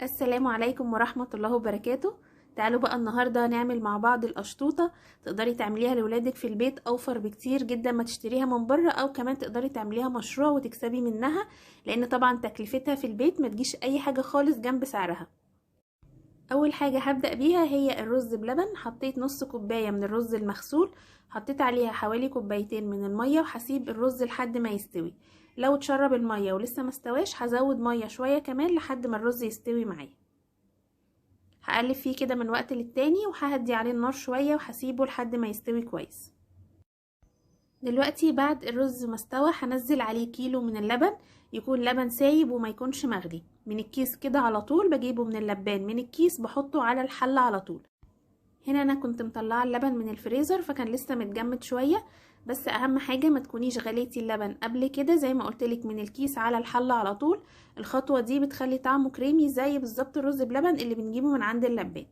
السلام عليكم ورحمة الله وبركاته. تعالوا بقى النهاردة نعمل مع بعض القشطوطة. تقدري تعمليها لولادك في البيت اوفر بكتير جدا ما تشتريها من بره، او كمان تقدري تعمليها مشروع وتكسبي منها، لان طبعا تكلفتها في البيت ما تجيش اي حاجة خالص جنب سعرها. اول حاجة هبدأ بيها هي الرز بلبن. حطيت نص كوباية من الرز المغسول، حطيت عليها حوالي كوبايتين من المية، وهسيب الرز لحد ما يستوي. لو اتشرب المية ولسه ما استواش هزود مية شوية كمان لحد ما الرز يستوي معايا. هقلب فيه كده من وقت للتاني، وههدي عليه النار شوية وهسيبه لحد ما يستوي كويس. دلوقتي بعد الرز ما استوى هنزل عليه كيلو من اللبن، يكون لبن سايب وما يكونش مغلي من الكيس كده على طول. بجيبه من اللبان من الكيس بحطه على الحلة على طول. هنا انا كنت مطلعه اللبن من الفريزر فكان لسه متجمد شوية، بس اهم حاجة ما تكونيش غليتي اللبن قبل كده زي ما قلتلك من الكيس على الحلة على طول. الخطوة دي بتخلي طعمه كريمي زي بالظبط الرز بلبن اللي بنجيبه من عند اللبان.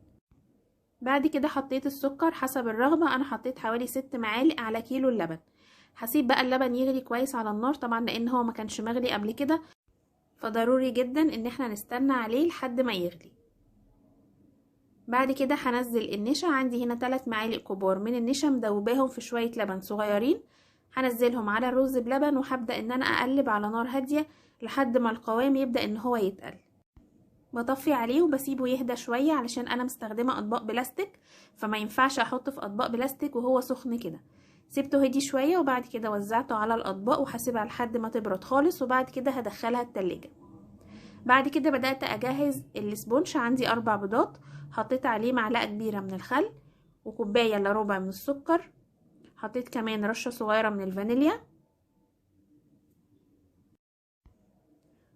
بعد كده حطيت السكر حسب الرغبة، انا حطيت حوالي 6 معالق على كيلو اللبن. هسيب بقى اللبن يغلي كويس على النار طبعا لان هو ما كانش مغلي قبل كده، فضروري جدا ان احنا نستنى عليه لحد ما يغلي. بعد كده هنزل النشا. عندي هنا 3 معالق كبار من النشا مدوباهم في شوية لبن صغيرين، هنزلهم على الرز بلبن وهبدأ ان انا اقلب على نار هادية لحد ما القوام يبدأ ان هو يتقل. بطفي عليه وبسيبه يهدى شوية علشان انا مستخدمة اطباق بلاستيك، فما ينفعش احطه في اطباق بلاستيك وهو سخن كده. سيبته هدي شوية وبعد كده وزعته على الاطباق وهسيبها لحد ما تبرد خالص، وبعد كده هدخلها التلاجة. بعد كده بدأت اجهز الاسبونش. عندي 4 بيضات، حطيت عليه معلقة كبيرة من الخل وكوباية الا ربع من السكر. حطيت كمان رشة صغيرة من الفانيليا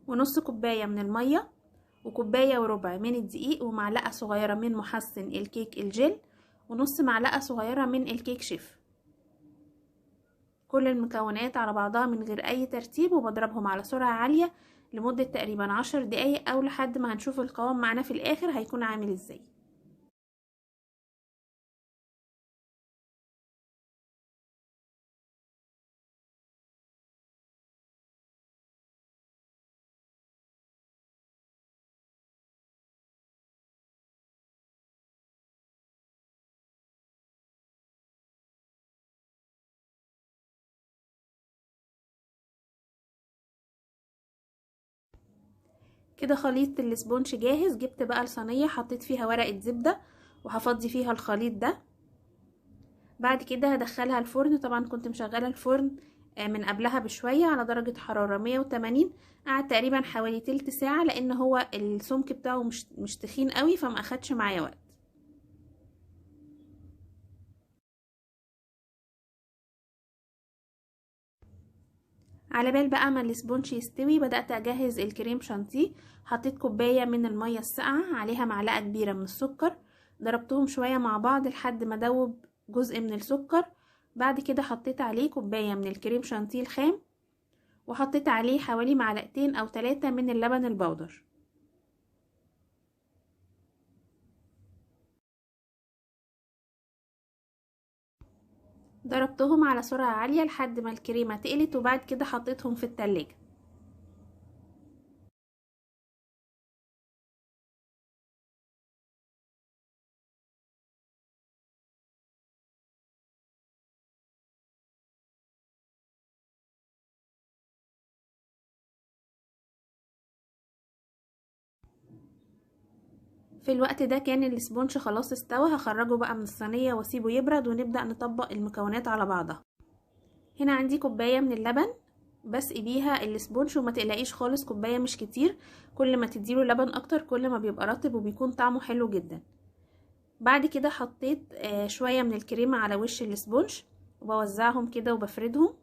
ونص كوباية من المية وكوباية وربع من الدقيق ومعلقة صغيرة من محسن الكيك الجل ونص معلقة صغيرة من الكيك شيف. كل المكونات على بعضها من غير اي ترتيب، وبضربهم على سرعة عالية لمدة تقريبا 10 دقايق او لحد ما هنشوف القوام معنا في الاخر هيكون عامل ازاي. كده خليط الاسبونج جاهز. جبت بقى الصينية حطيت فيها ورقة زبدة وهفضي فيها الخليط ده. بعد كده هدخلها الفرن. طبعا كنت مشغلة الفرن من قبلها بشوية على درجة حرارة 180. قعد تقريبا حوالي تلت ساعة لان هو السمك بتاعه مش تخين قوي فما اخدش معايا وقت. على بال بقى ما الاسبونج يستوي بدأت اجهز الكريم شانتيه. حطيت كوباية من المية الساقعة عليها معلقة كبيرة من السكر، ضربتهم شوية مع بعض لحد ما دوب جزء من السكر. بعد كده حطيت عليه كوباية من الكريم شانتيه الخام، وحطيت عليه حوالي معلقتين او 3 من اللبن البودر. ضربتهم على سرعة عالية لحد ما الكريمة تقلت، وبعد كده حطيتهم في التلاجة. في الوقت ده كان الاسبونج خلاص استوى. هخرجه بقى من الصينية واسيبه يبرد ونبدأ نطبق المكونات على بعضها. هنا عندي كوباية من اللبن بسقي بيها الاسبونج، وما تقلقيش خالص كوباية مش كتير. كل ما تديله لبن اكتر كل ما بيبقى رطب وبيكون طعمه حلو جدا. بعد كده حطيت شوية من الكريمة على وش الاسبونج وبوزعهم كده وبفردهم.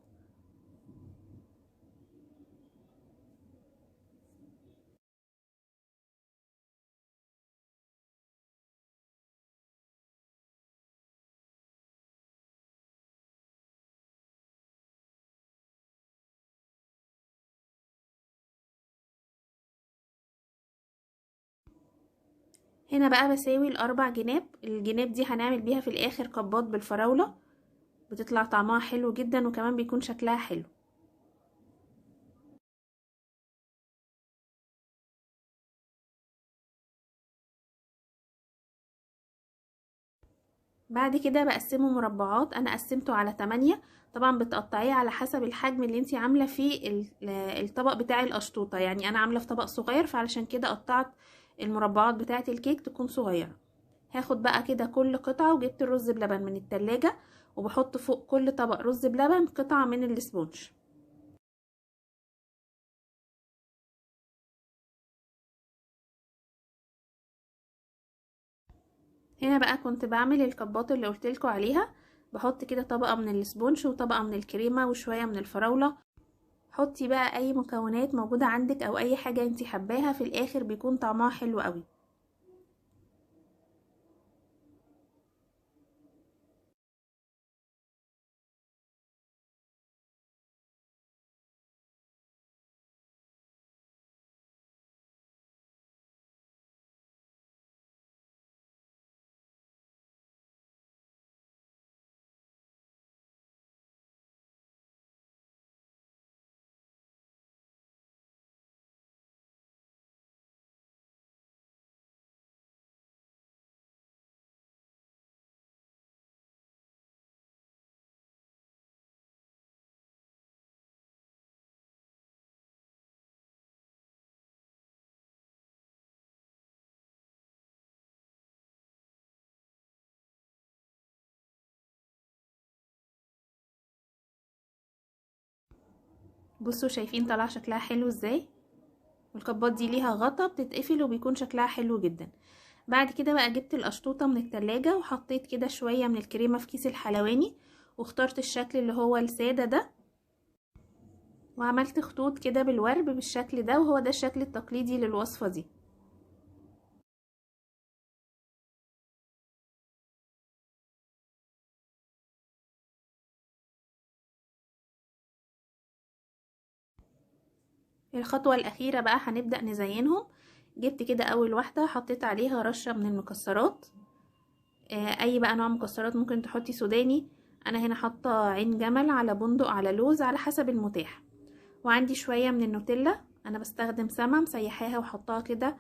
هنا بقى بساوي الاربع جناب. الجناب دي هنعمل بيها في الاخر كبات بالفراولة، بتطلع طعمها حلو جدا وكمان بيكون شكلها حلو. بعد كده بقسمه مربعات، انا قسمته على 8. طبعا بتقطعيه على حسب الحجم اللي انتي عامله فيه الطبق بتاع القشطوطه، يعني انا عامله في طبق صغير فعلشان كده قطعت المربعات بتاعه الكيك تكون صغيره. هاخد بقى كده كل قطعه، وجبت الرز بلبن من التلاجة وبحط فوق كل طبق رز بلبن قطعه من الاسبونج. هنا بقى كنت بعمل الكبات اللي قلتلكوا عليها، بحط كده طبقه من الاسبونج وطبقه من الكريمه وشويه من الفراوله. حطي بقى اي مكونات موجودة عندك او اي حاجة انتي حباها، في الاخر بيكون طعمها حلو قوي. بصوا شايفين طلع شكلها حلو ازاي؟ الكبات دي ليها غطا بتتقفل وبيكون شكلها حلو جدا. بعد كده بقى جبت القشطوطة من التلاجة وحطيت كده شوية من الكريمة في كيس الحلواني، واخترت الشكل اللي هو السادة ده، وعملت خطوط كده بالورب بالشكل ده، وهو ده الشكل التقليدي للوصفة دي. الخطوة الأخيرة بقى هنبدأ نزينهم. جبت كده أول واحدة حطيت عليها رشة من المكسرات، اي بقى نوع مكسرات، ممكن تحطي سوداني، انا هنا حاطه عين جمل على بندق على لوز على حسب المتاح. وعندي شويه من النوتيلا، انا بستخدم سما مسيحاها وحطها كده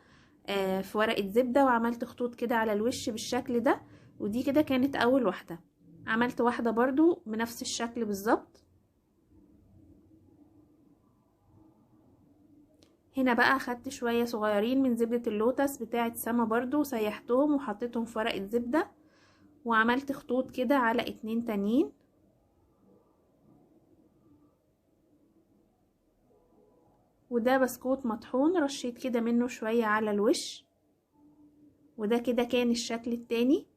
في ورقه زبده، وعملت خطوط كده على الوش بالشكل ده. ودي كده كانت اول واحده. عملت واحده برضو بنفس الشكل بالظبط. هنا بقى اخدت شويه صغيرين من زبده اللوتس بتاعه سما برضو، سيحتهم وحطيتهم في ورقه زبده، وعملت خطوط كده على 2 تانيين. وده بسكوت مطحون، رشيت كده منه شوية على الوش. وده كده كان الشكل التاني.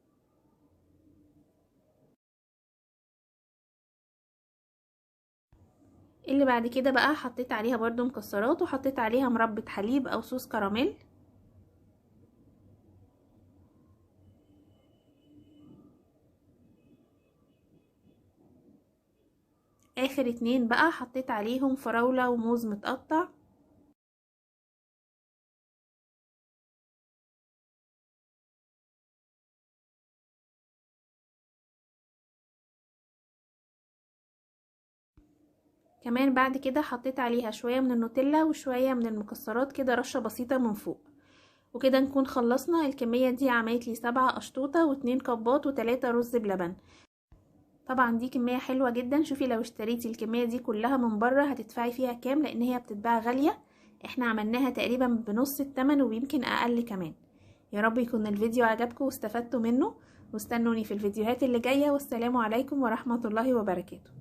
اللي بعد كده بقى حطيت عليها برضو مكسرات، وحطيت عليها مربى حليب او صوص كراميل. اخر 2 بقى حطيت عليهم فراولة وموز متقطع. كمان بعد كده حطيت عليها شوية من النوتيلا وشوية من المكسرات كده رشة بسيطة من فوق. وكده نكون خلصنا الكمية دي. عملت لي 7 قشطوطة و2 كبات و3 رز بلبن. طبعا دي كمية حلوة جدا. شوفي لو اشتريتي الكمية دي كلها من بره هتدفعي فيها كام، لان هي بتتباع غالية. احنا عملناها تقريبا بنص الثمن ويمكن اقل كمان. يا رب يكون الفيديو عجبكم واستفدتوا منه، واستنوني في الفيديوهات اللي جاية. والسلام عليكم ورحمة الله وبركاته.